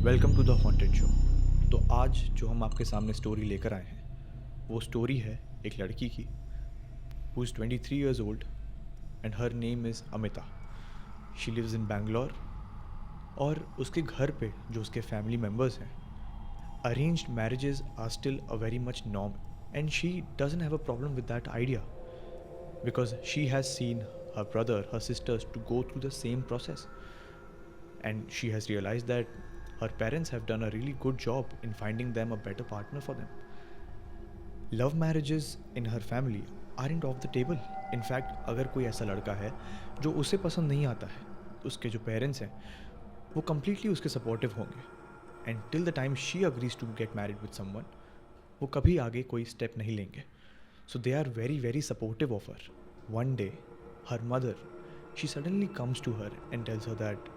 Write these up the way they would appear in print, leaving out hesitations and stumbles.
Welcome to the haunted show. तो आज जो हम आपके सामने स्टोरी लेकर आए हैं वो स्टोरी है एक लड़की की who is 23 years old and her name is Amita. She lives in Bangalore और उसके घर पे जो उसके फैमिली मेम्बर्स हैं, arranged marriages are still a very much norm and she doesn't have a problem with that idea because she has seen her brother, her sisters to go through the same process. And she has realized that her parents have done a really good job in finding them a better partner for them. Love marriages in her family aren't off the table. In fact, अगर कोई ऐसा लड़का है जो उसे पसंद नहीं आता है, उसके जो पेरेंट्स हैं वो completely उसके सपोर्टिव होंगे and till the time she agrees to get married with someone वो कभी आगे कोई स्टेप नहीं लेंगे. So they are very, very supportive of her. One day, her mother, she suddenly comes to her and tells her that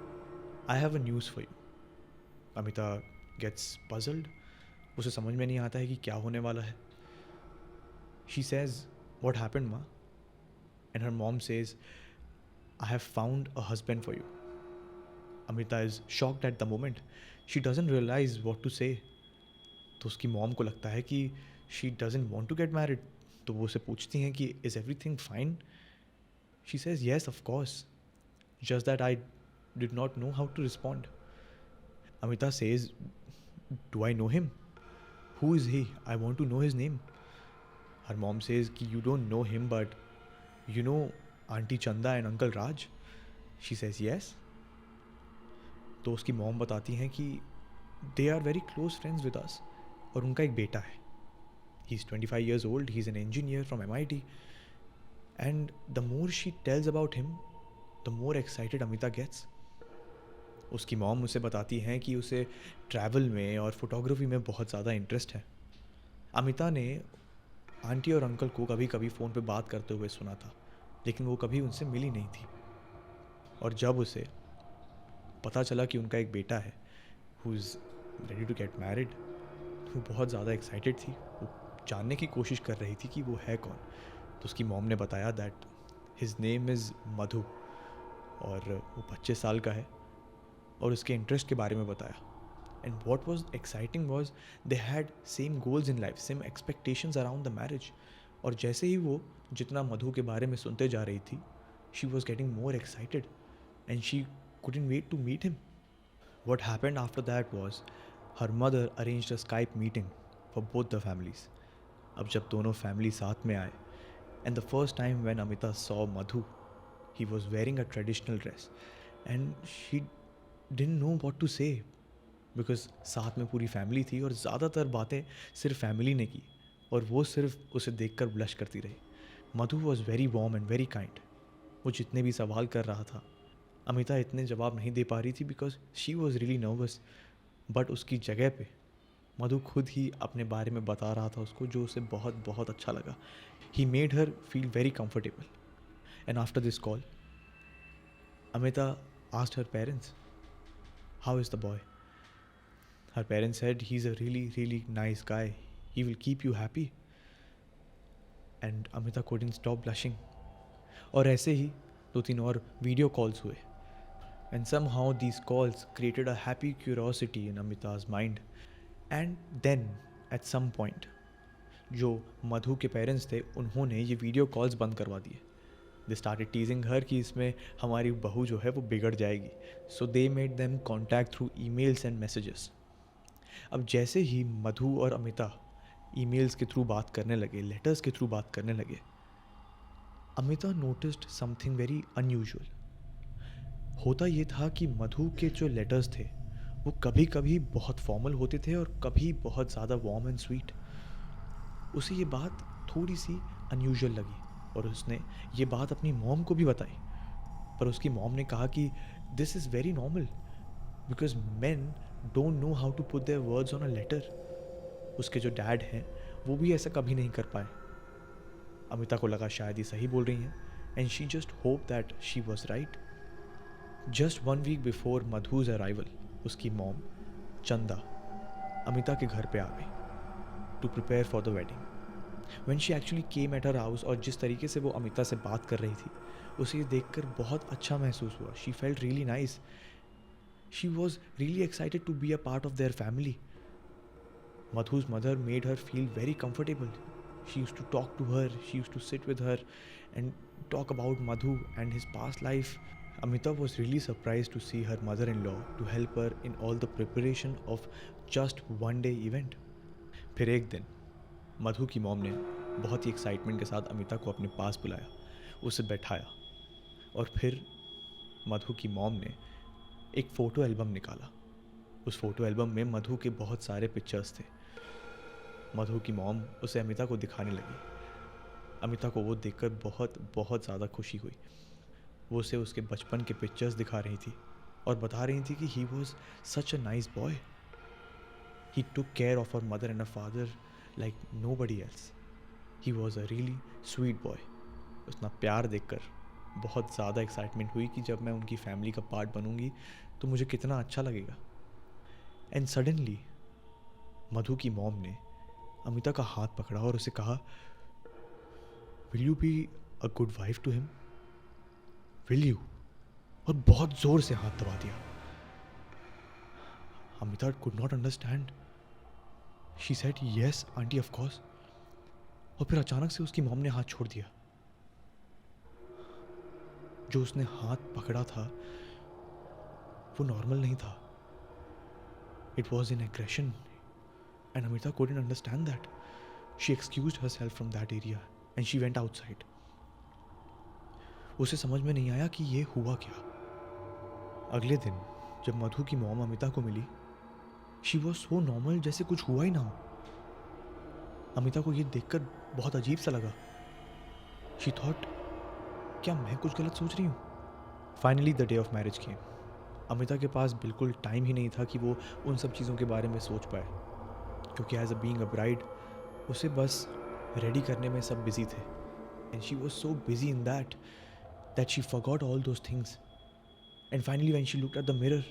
I have a news for you. Amita gets puzzled. उसे समझ में नहीं आता है कि क्या होने वाला है. She says, what happened, ma? And her mom says, I have found a husband for you. Amita is shocked at the moment. She doesn't realize what to say. तो उसकी मॉम को लगता है कि she doesn't want to get married. तो वो उसे पूछती हैं कि is everything fine? She says, yes, of course. Just that I did not know how to respond. Amita says, do I know him? Who is he? I want to know his name. Her mom says कि you don't know him but you know Auntie Chanda and Uncle Raj? She says yes. तो उसकी mom बताती हैं कि they are very close friends with us और उनका एक बेटा है. He's 25 years old, he's an engineer from MIT. And the more she tells about him, the more excited Amita gets. उसकी मॉम उसे बताती हैं कि उसे ट्रैवल में और फोटोग्राफी में बहुत ज़्यादा इंटरेस्ट है. अमिता ने आंटी और अंकल को कभी कभी फ़ोन पे बात करते हुए सुना था, लेकिन वो कभी उनसे मिली नहीं थी. और जब उसे पता चला कि उनका एक बेटा है who is ready to get married, वो बहुत ज़्यादा एक्साइटेड थी. वो जानने की कोशिश कर रही थी कि वो है कौन. तो उसकी मॉम ने बताया दैट हिज नेम इज़ मधु और वो 25 साल का है और उसके इंटरेस्ट के बारे में बताया. And what was exciting was they had same goals in life, same expectations around the marriage. और जैसे ही वो जितना मधु के बारे में सुनते जा रही थी, she was getting more excited and she couldn't wait to meet him. What happened after that was her mother arranged a Skype meeting for both the families. अब जब दोनों फैमिली साथ में आए and the first time when Amita saw Madhu, he was wearing a traditional dress and she didn't know what to say because साथ में पूरी family थी और ज़्यादातर बातें सिर्फ फैमिली ने की और वो सिर्फ उसे देखकर ब्लश करती रही. Madhu was very warm and very kind. वो जितने भी सवाल कर रहा था अमिता इतने जवाब नहीं दे पा रही थी because she was really nervous. But उसकी जगह पे मधु खुद ही अपने बारे में बता रहा था उसको, जो उसे बहुत बहुत अच्छा लगा. He made her feel very comfortable. And after this call Amita asked her parents how is the boy. Her parents said he is a really really nice guy, he will keep you happy. And Amita couldn't stop blushing. और ऐसे ही 2-3 और video calls हुए. And somehow these calls created a happy curiosity in Amita's mind. And then at some point जो मधु के parents थे उन्होंने ये video calls बंद करवा दिए. दे स्टार्टेड टीजिंग हर कि इसमें हमारी बहू जो है वो बिगड़ जाएगी. So they made them contact through emails and messages. अब जैसे ही मधु और अमिता ईमेल्स के थ्रू बात करने लगे, लेटर्स के थ्रू बात करने लगे, Amita noticed something very unusual. होता ये था कि मधु के जो लेटर्स थे वो कभी कभी बहुत फॉर्मल होते थे और कभी बहुत ज़्यादा वार्म एंड स्वीट. उसे ये बात थोड़ी सी अनयूजुअल लगी और उसने ये बात अपनी मॉम को भी बताई. पर उसकी मॉम ने कहा कि this is very normal because men don't know how to put their words on a letter. उसके जो डैड हैं वो भी ऐसा कभी नहीं कर पाए. अमिता को लगा शायद ये सही बोल रही हैं and she just hope that she was right. Just 1 week before Madhu's arrival उसकी मॉम चंदा अमिता के घर पे आ गई to prepare for the wedding. When she actually came at her house और जिस तरीके से वो अमिता से बात कर रही थी उसे ये देखकर बहुत अच्छा महसूस हुआ. She felt really nice. She was really excited to be a part of their family. Madhu's mother made her feel very comfortable. She used to talk to her, she used to sit with her and talk about Madhu and his past life. Amita was really surprised to see her mother-in-law to help her in all the preparation of just one day event. फिर एक दिन मधु की mom ने बहुत ही excitement के साथ अमिता को अपने पास बुलाया, उसे बैठाया और फिर मधु की मॉम ने एक फ़ोटो एल्बम निकाला। उस फोटो एल्बम में मधु के बहुत सारे पिक्चर्स थे। मधु की मॉम उसे अमिता को दिखाने लगी। अमिता को वो देखकर बहुत बहुत ज़्यादा खुशी हुई। वो उसे उसके बचपन के पिक्चर्स दिखा रही थी और बता रही थी कि he was such a nice boy. He took care of her mother and a father like nobody else. He was a really sweet boy. उसका प्यार देखकर बहुत ज़्यादा एक्साइटमेंट हुई कि जब मैं उनकी फैमिली का पार्ट बनूंगी तो मुझे कितना अच्छा लगेगा। एंड सडनली मधु की मॉम ने अमिता का हाथ पकड़ा और उसे कहा, will you be a good wife to him, will you, और बहुत जोर से हाथ दबा दिया। Amita could not understand. She said yes aunty of course, और फिर अचानक से उसकी मॉम ने हाथ छोड़ दिया। जो उसने हाथ पकड़ा था वो नॉर्मल नहीं था, it was in aggression and Amita couldn't understand that. She excused herself from that area and she went outside. उसे समझ में नहीं आया कि ये हुआ क्या। अगले दिन जब मधु की मॉम अमिता को मिली, she was so normal जैसे कुछ हुआ ही ना हो। अमिता को ये देखकर बहुत अजीब सा लगा। She thought, क्या मैं कुछ गलत सोच रही हूँ? Finally the day of marriage came. Amita के पास बिल्कुल टाइम ही नहीं था कि वो उन सब चीज़ों के बारे में सोच पाए, क्योंकि as a being a bride उसे बस रेडी करने में सब बिजी थे। And she was so busy in that she forgot all those things. And finally when she looked at the mirror,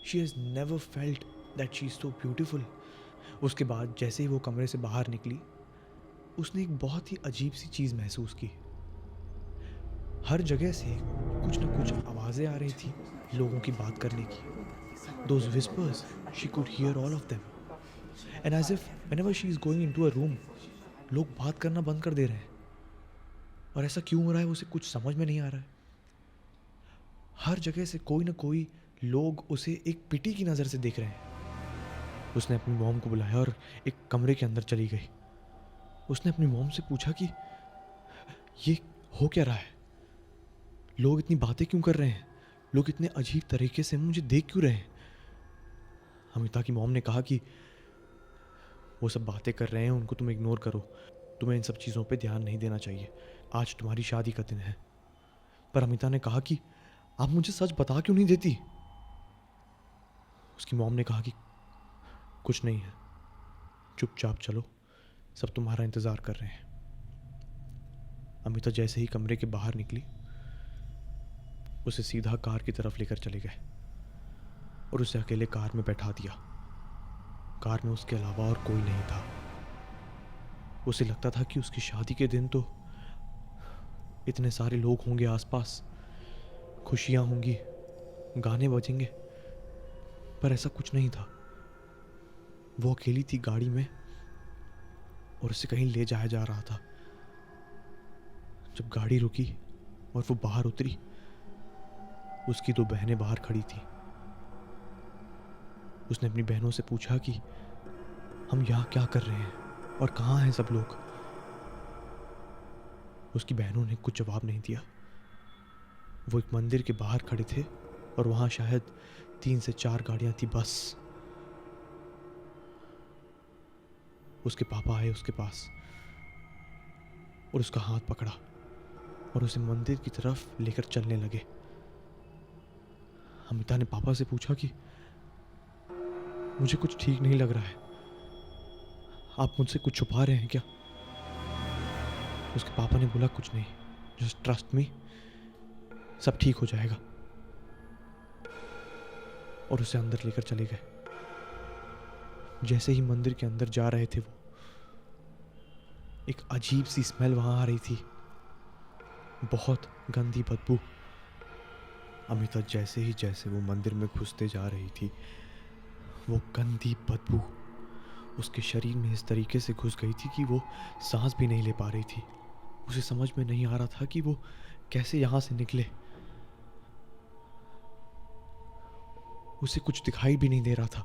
she has never felt that she is so beautiful. उसके बाद जैसे ही वो कमरे से बाहर निकली, उसने एक बहुत ही अजीब सी चीज़ महसूस की। हर जगह से कुछ ना कुछ आवाज़ें आ रही थी लोगों की बात करने की। Those whispers, she could hear all of them. And as if whenever she is going into a room, लोग बात करना बंद कर दे रहे हैं। और ऐसा क्यों हो रहा है उसे कुछ समझ में नहीं आ रहा है। हर जगह से कोई ना कोई लोग उसे एक पिटी की नज़र से देख रहे हैं। उसने अपनी मॉम को बुलाया और एक कमरे के अंदर चली गई। उसने अपनी मॉम से पूछा कि ये हो क्या रहा है, लोग इतनी बातें क्यों कर रहे हैं, लोग इतने अजीब तरीके से मुझे देख क्यों रहे हैं। अमिता की मॉम ने कहा कि वो सब बातें कर रहे हैं, उनको तुम इग्नोर करो, तुम्हें इन सब चीज़ों पे ध्यान नहीं देना चाहिए, आज तुम्हारी शादी का दिन है। पर अमिता ने कहा कि आप मुझे सच बता क्यों नहीं देती। उसकी मॉम ने कहा कि कुछ नहीं है, चुपचाप चलो, सब तुम्हारा इंतज़ार कर रहे हैं। अमिता जैसे ही कमरे के बाहर निकली, उसे सीधा कार की तरफ लेकर चले गए और उसे अकेले कार में बैठा दिया। कार में उसके अलावा और कोई नहीं था। उसे लगता था कि उसकी शादी के दिन तो इतने सारे लोग होंगे आसपास, खुशियां होंगी, गाने बजेंगे, पर ऐसा कुछ नहीं था। वो अकेली थी गाड़ी में और उसे कहीं ले जाया जा रहा था। जब गाड़ी रुकी और वो बाहर उतरी, उसकी दो बहनें बाहर खड़ी थी। उसने अपनी बहनों से पूछा कि हम यहाँ क्या कर रहे हैं और कहाँ हैं सब लोग। उसकी बहनों ने कुछ जवाब नहीं दिया। वो एक मंदिर के बाहर खड़े थे और वहाँ शायद 3 से 4 गाड़ियाँ थी बस। उसके पापा आए उसके पास और उसका हाथ पकड़ा और उसे मंदिर की तरफ लेकर चलने लगे। अमिता ने पापा से पूछा कि मुझे कुछ ठीक नहीं लग रहा है, आप मुझसे कुछ छुपा रहे हैं क्या। उसके पापा ने बोला कुछ नहीं, जस्ट ट्रस्ट मी, सब ठीक हो जाएगा, और उसे अंदर लेकर चले गए। जैसे ही मंदिर के अंदर जा रहे थे, वो एक अजीब सी स्मेल वहां आ रही थी, बहुत गंदी बदबू। अमिता जैसे वो मंदिर में घुसते जा रही थी, वो गंदी बदबू उसके शरीर में इस तरीके से घुस गई थी कि वो सांस भी नहीं ले पा रही थी। उसे समझ में नहीं आ रहा था कि वो कैसे यहाँ से निकले। उसे कुछ दिखाई भी नहीं दे रहा था।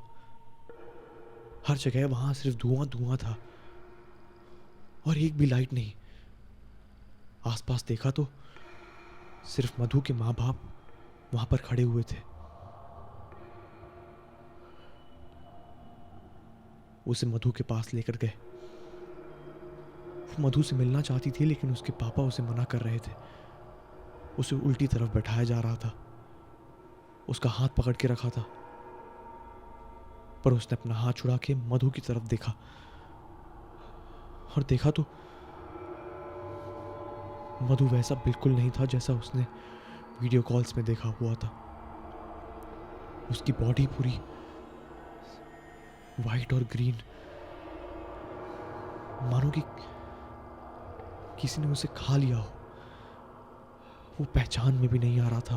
हर जगह वहां सिर्फ धुआं धुआं था और एक भी लाइट नहीं। आसपास देखा तो सिर्फ मधु के माँ बाप वहां पर खड़े हुए थे। उसे मधु के पास लेकर गए। वो मधु से मिलना चाहती थी, लेकिन उसके पापा उसे मना कर रहे थे। उसे उल्टी तरफ बैठाया जा रहा था, उसका हाथ पकड़ के रखा था, पर उसने अपना हाथ छुड़ा के मधु की तरफ देखा और देखा तो मधु वैसा बिल्कुल नहीं था जैसा उसने वीडियो कॉल्स में देखा हुआ था। उसकी बॉडी पूरी वाइट और ग्रीन, मानो कि किसी ने उसे खा लिया हो। वो पहचान में भी नहीं आ रहा था।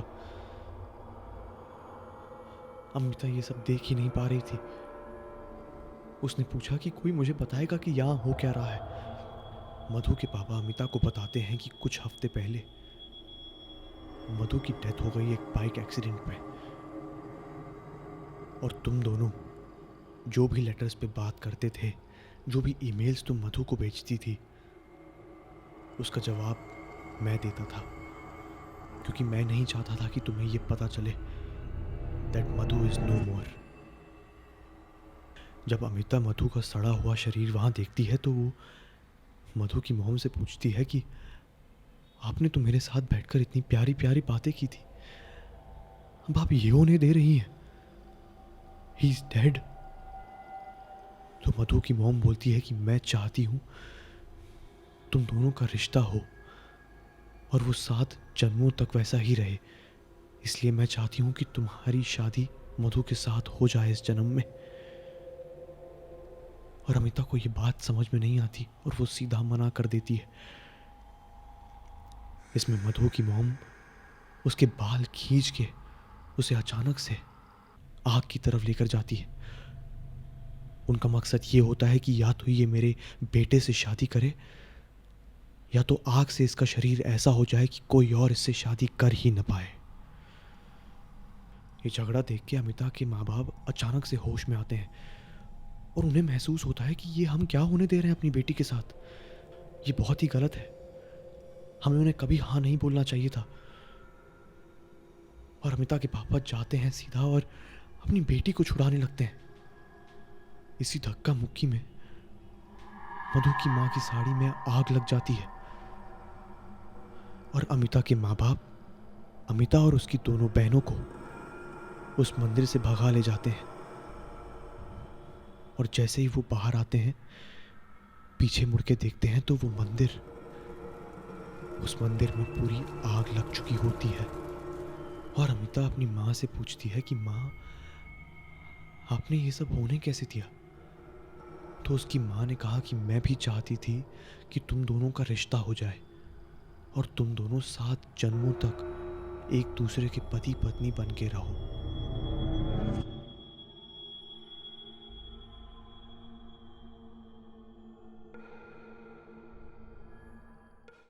अमिता ये सब देख ही नहीं पा रही थी। उसने पूछा कि कोई मुझे बताएगा कि यहाँ हो क्या रहा है। मधु के पापा अमिता को बताते हैं कि कुछ हफ्ते पहले मधु की डेथ हो गई एक बाइक एक्सीडेंट में, और तुम दोनों जो भी लेटर्स पे बात करते थे, जो भी ईमेल्स तुम मधु को भेजती थी, उसका जवाब मैं देता था, क्योंकि मैं नहीं चाहता था कि तुम्हें यह पता चले दैट मधु इज नो मोर। जब अमिता मधु का सड़ा हुआ शरीर वहां देखती है तो वो मधु की मॉम से पूछती है कि आपने तो मेरे साथ बैठकर इतनी प्यारी प्यारी बातें की थी, अब आप ये होने दे रही हैं, ही इज डेड। तो मधु की मॉम बोलती है कि मैं चाहती हूं तुम दोनों का रिश्ता हो और वो 7 जन्मों तक वैसा ही रहे, इसलिए मैं चाहती हूं कि तुम्हारी शादी मधु के साथ हो जाए इस जन्म में। और अमिता को ये बात समझ में नहीं आती और वो सीधा मना कर देती है। इसमें मधु की मॉम उसके बाल खींच के उसे अचानक से आग की तरफ लेकर जाती है। उनका मकसद ये होता है कि या तो ये मेरे बेटे से शादी करे, या तो आग से इसका शरीर ऐसा हो जाए कि कोई और इससे शादी कर ही न पाए। ये झगड़ा देख के अमिता के माँ बाप अचानक से होश में आते हैं और उन्हें महसूस होता है कि ये हम क्या होने दे रहे हैं अपनी बेटी के साथ। ये बहुत ही गलत है, हमें उन्हें कभी हाँ नहीं बोलना चाहिए था। और अमिता के पापा जाते हैं सीधा और अपनी बेटी को छुड़ाने लगते हैं। इसी धक्का मुक्की में मधु की माँ की साड़ी में आग लग जाती है और अमिता के माँ बाप अमिता और उसकी दोनों बहनों को उस मंदिर से भगा ले जाते हैं। और जैसे ही वो बाहर आते हैं, पीछे मुड़ के देखते हैं तो वो मंदिर, उस मंदिर में पूरी आग लग चुकी होती है। और अमिता अपनी माँ से पूछती है कि माँ, आपने ये सब होने कैसे दिया? तो उसकी माँ ने कहा कि मैं भी चाहती थी कि तुम दोनों का रिश्ता हो जाए और तुम दोनों 7 जन्मों तक एक दूसरे के पति पत्नी बन के रहो।